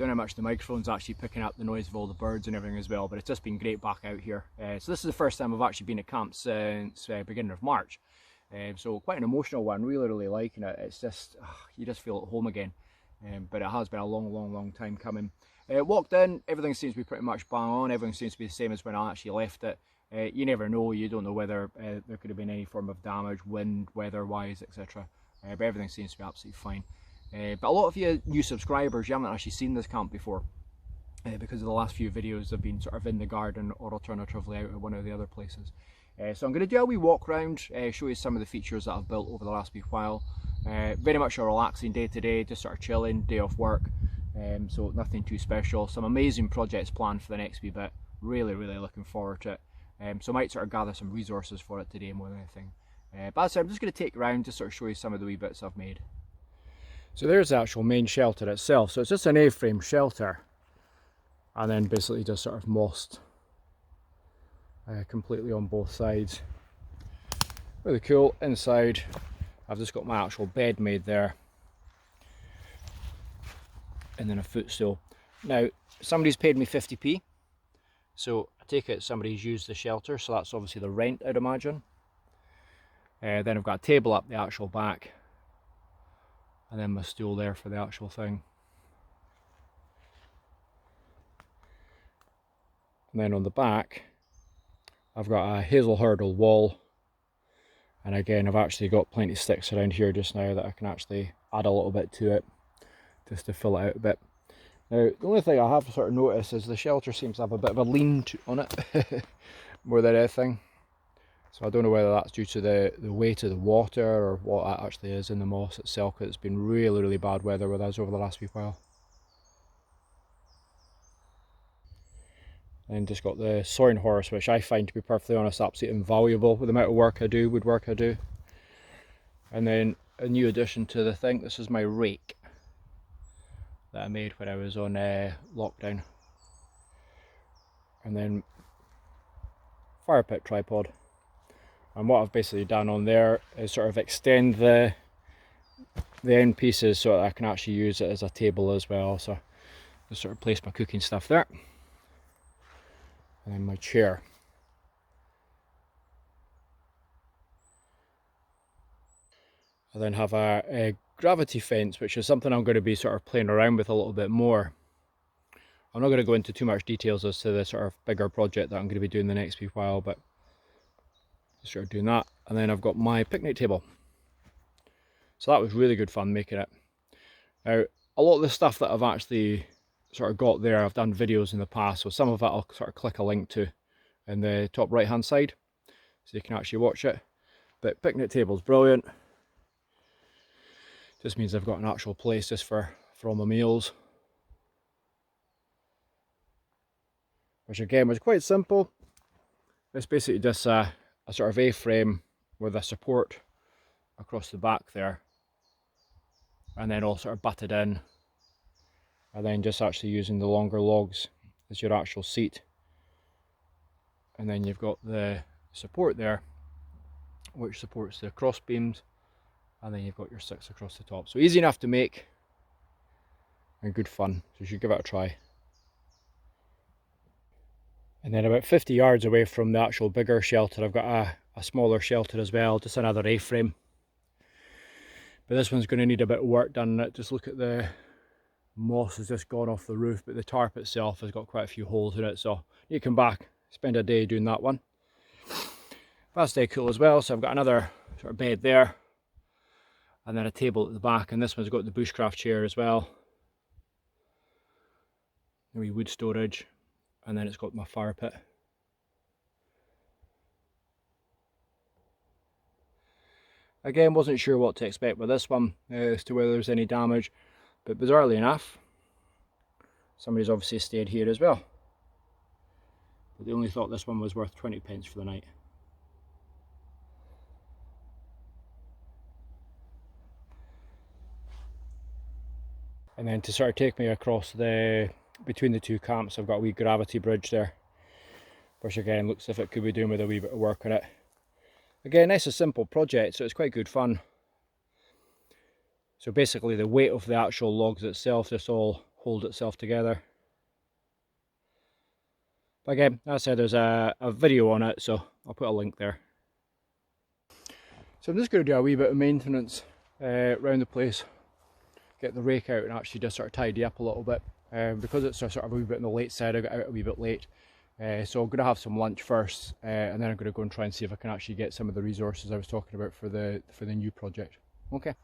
don't know how much the microphone's actually picking up the noise of all the birds and everything as well, but it's just been great back out here. So this is the first time I've actually been at camp since beginning of March. So quite an emotional one, really liking it. It's just, you just feel at home again. But it has been a long time coming. Walked in, everything seems to be pretty much bang on, everything seems to be the same as when I actually left it. You never know, you don't know whether there could have been any form of damage, wind, weather-wise, etc. But everything seems to be absolutely fine. But a lot of you new subscribers, you haven't actually seen this camp before, because of the last few videos have been sort of in the garden or alternatively out at one of the other places. So I'm going to do a wee walk around, show you some of the features that I've built over the last wee while. Very much a relaxing day today, just sort of chilling, day off work, so nothing too special. Some amazing projects planned for the next wee bit, really looking forward to it. So I might sort of gather some resources for it today more than anything. But as I said, I'm just going to take you around to sort of show you some of the wee bits I've made. So there's the actual main shelter itself. So it's just an A-frame shelter, and then basically just sort of mossed completely on both sides. Really cool. Inside I've just got my actual bed made there, and then a footstool. Now somebody's paid me 50p, so I take it somebody's used the shelter, so that's obviously the rent, I'd imagine. Then I've got a table up the actual back, and then my stool there for the actual thing. And then on the back I've got a hazel hurdle wall, and again I've actually got plenty of sticks around here just now that I can actually add a little bit to it just to fill it out a bit. Now the only thing I have sort of noticed is the shelter seems to have a bit of a lean on it more than anything, so I don't know whether that's due to the weight of the water or what that actually is in the moss itself, because it's been really bad weather with us over the last wee while. And just got the sawing horse, which I find, to be perfectly honest, absolutely invaluable with the amount of work I do, woodwork I do. And then a new addition to the thing, this is my rake that I made when I was on lockdown. And then fire pit tripod. And what I've basically done on there is sort of extend the end pieces so that I can actually use it as a table as well. So just sort of place my cooking stuff there. And then my chair. I then have a gravity fence, which is something I'm going to be sort of playing around with a little bit more. I'm not going to go into too much details as to the sort of bigger project that I'm going to be doing the next wee while, but just sort of doing that. And then I've got my picnic table. So that was really good fun making it. Now, a lot of the stuff that I've actually sort of got there, I've done videos in the past, so some of it I'll sort of click a link to in the top right hand side so you can actually watch it. But picnic table's brilliant. Just means I've got an actual place just for all my meals, which again was quite simple. It's basically just a sort of A-frame with a support across the back there, and then all sort of butted in, and then just actually using the longer logs as your actual seat. And then you've got the support there, which supports the cross beams, and then you've got your sticks across the top. So easy enough to make and good fun, so you should give it a try. And then about 50 yards away from the actual bigger shelter, I've got a smaller shelter as well, just another A-frame. But this one's going to need a bit of work done on it. Just look at the moss has just gone off the roof, but the tarp itself has got quite a few holes in it, so you come back, spend a day doing that one. That's dead cool as well. So I've got another sort of bed there, and then a table at the back, and this one's got the bushcraft chair as well, a wee wood storage, and then it's got my fire pit. Again, wasn't sure what to expect with this one as to whether there's any damage, but bizarrely enough, somebody's obviously stayed here as well. But they only thought this one was worth 20p for the night. And then to sort of take me across between the two camps, I've got a wee gravity bridge there, which again looks as if it could be doing with a wee bit of work on it. Again, nice and simple project, so it's quite good fun. So basically the weight of the actual logs itself just all hold itself together. But again, as I said, there's a video on it, so I'll put a link there. So I'm just going to do a wee bit of maintenance around the place, get the rake out and actually just sort of tidy up a little bit. Because it's sort of a wee bit on the late side, I got out a wee bit late. So I'm going to have some lunch first, and then I'm going to go and try and see if I can actually get some of the resources I was talking about for the new project. Okay.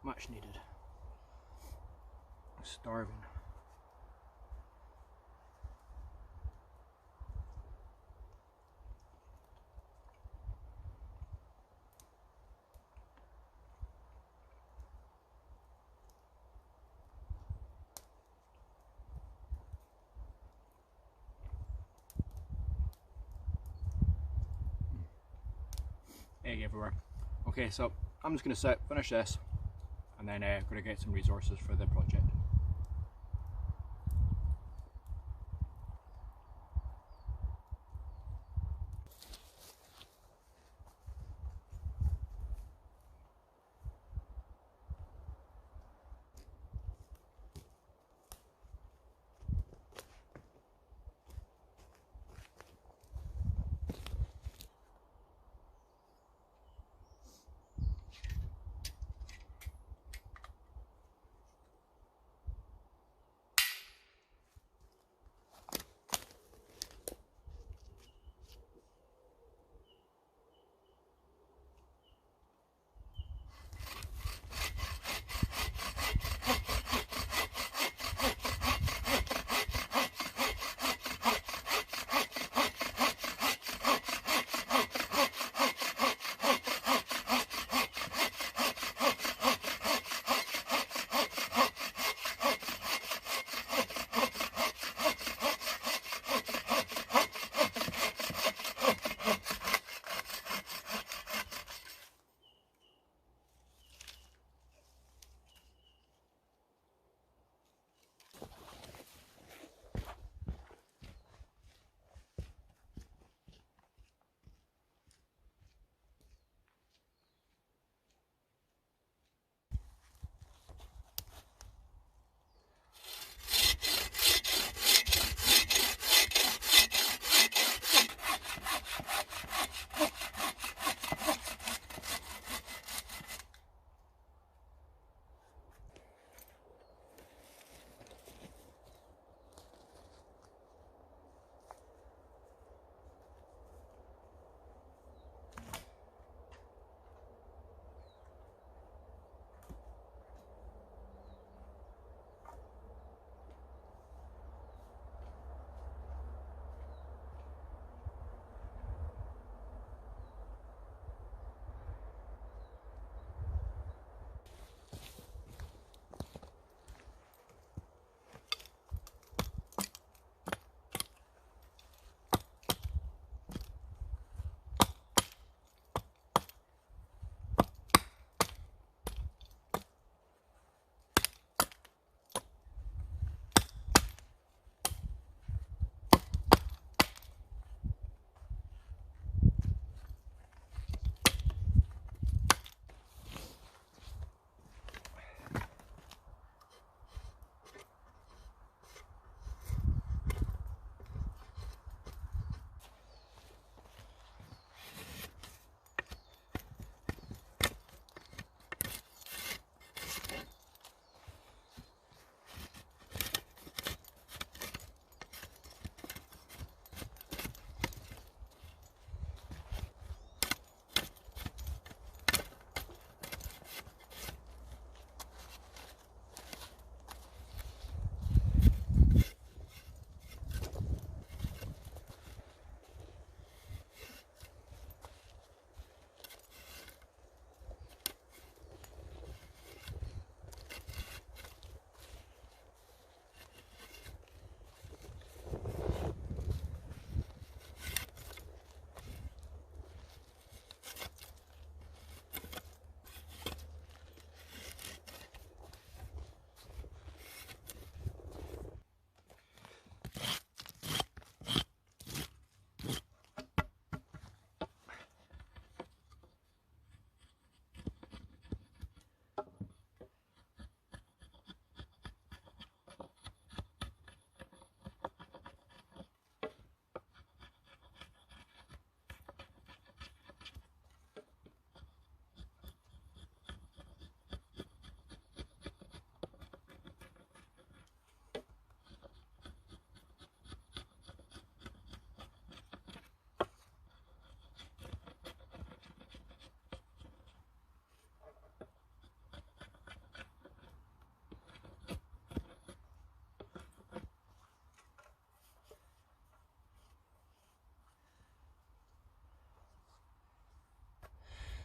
Much needed. I'm starving. Egg everywhere. Okay, so I'm just going to finish this, and then I'm going to get some resources for the project.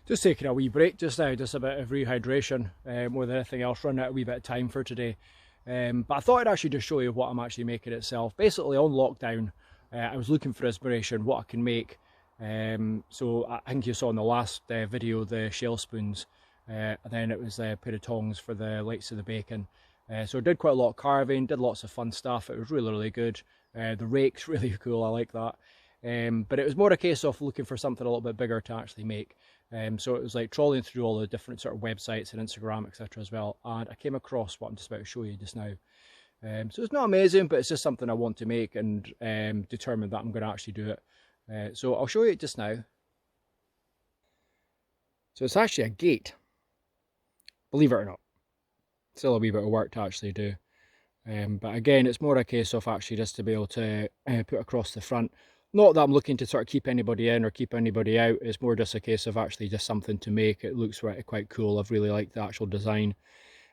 Just taking a wee break just now, just a bit of rehydration more than anything else, running out a wee bit of time for today. But I thought I'd actually just show you what I'm actually making itself. Basically on lockdown, I was looking for inspiration, what I can make. So I think you saw in the last video the shell spoons, and then it was a pair of tongs for the likes of the bacon. So I did quite a lot of carving, did lots of fun stuff. It was really, really good. The rake's really cool, I like that. But it was more a case of looking for something a little bit bigger to actually make. So it was like trawling through all the different sort of websites and Instagram, etc. as well. And I came across what I'm just about to show you just now. So it's not amazing, but it's just something I want to make and determined that I'm going to actually do it. So I'll show you it just now. So it's actually a gate, believe it or not. Still a wee bit of work to actually do. But again, it's more a case of actually just to be able to put across the front. Not that I'm looking to sort of keep anybody in or keep anybody out. It's more just a case of actually just something to make. It looks quite cool. I've really liked the actual design.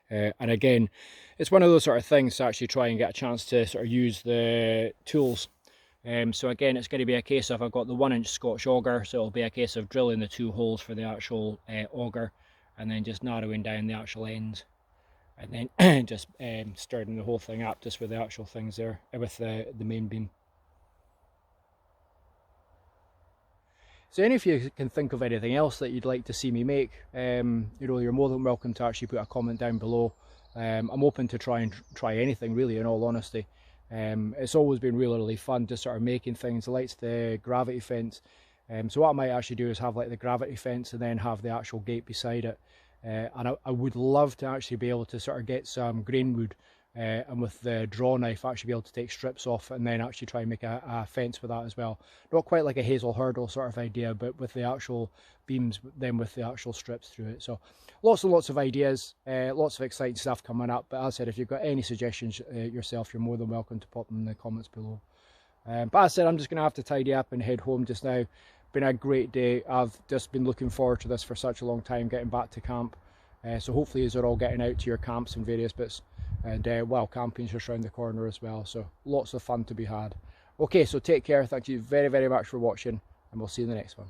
And again, it's one of those sort of things to actually try and get a chance to sort of use the tools. So again, it's going to be a case of, I've got the 1-inch Scotch auger, so it'll be a case of drilling the 2 holes for the actual auger, and then just narrowing down the actual ends, and then just stirring the whole thing up just with the actual things there, with the main beam. So any of you can think of anything else that you'd like to see me make, you know, you're more than welcome to actually put a comment down below. I'm open to try anything really, in all honesty. It's always been really, really fun just sort of making things. I like the gravity fence. So what I might actually do is have like the gravity fence and then have the actual gate beside it. And I would love to actually be able to sort of get some grain wood and with the draw knife actually be able to take strips off and then actually try and make a fence with that as well. Not quite like a hazel hurdle sort of idea, but with the actual beams, then with the actual strips through it. So lots and lots of ideas, lots of exciting stuff coming up. But as I said, if you've got any suggestions yourself, you're more than welcome to pop them in the comments below. But as I said, I'm just going to have to tidy up and head home just now. Been a great day. I've just been looking forward to this for such a long time, getting back to camp. So hopefully you're all getting out to your camps and various bits. And well, camping's just around the corner as well, so lots of fun to be had. Okay, so take care. Thank you very, very much for watching, and we'll see you in the next one.